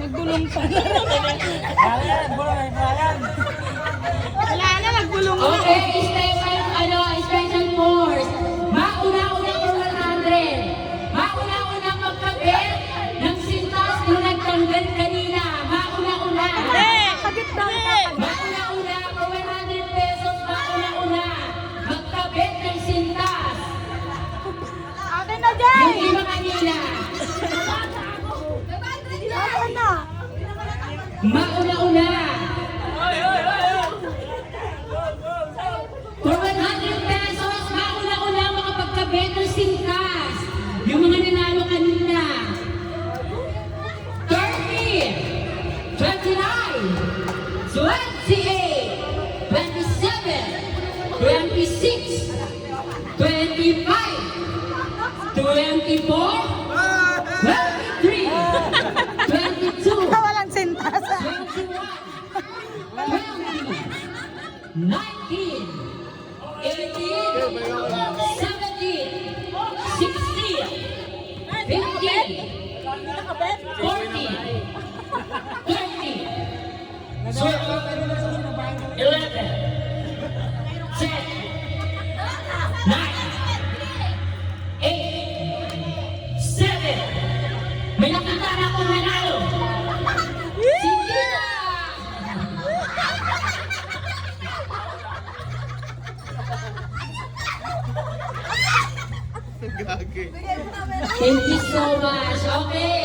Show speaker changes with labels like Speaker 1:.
Speaker 1: Naggulong pa. Wala na, naggulong.
Speaker 2: Okay, special force. Mauna-una po 100. Mauna-una magkabit ng sintas na nagtanggal kanina. Mauna-una. Mauna-una po 100 pesos. Mauna-una magkabit ng sintas.
Speaker 1: Akin na dyan!
Speaker 2: Yung iba kanina.
Speaker 1: Akin na!
Speaker 2: Mauna-una. For 100 pesos, mauna-una makapagkabit ng sintas. Yung mga nanalo kanina. 30, 29, 28, 27, 26, 25, 24, 23, 22,
Speaker 1: Walang sintas.
Speaker 2: 19, 18, 17, 16, 15, 14, 13, 11, 10, 9, 8, 7. May nakita na akong nanalo. Si Tita! Thank you so much. Okay.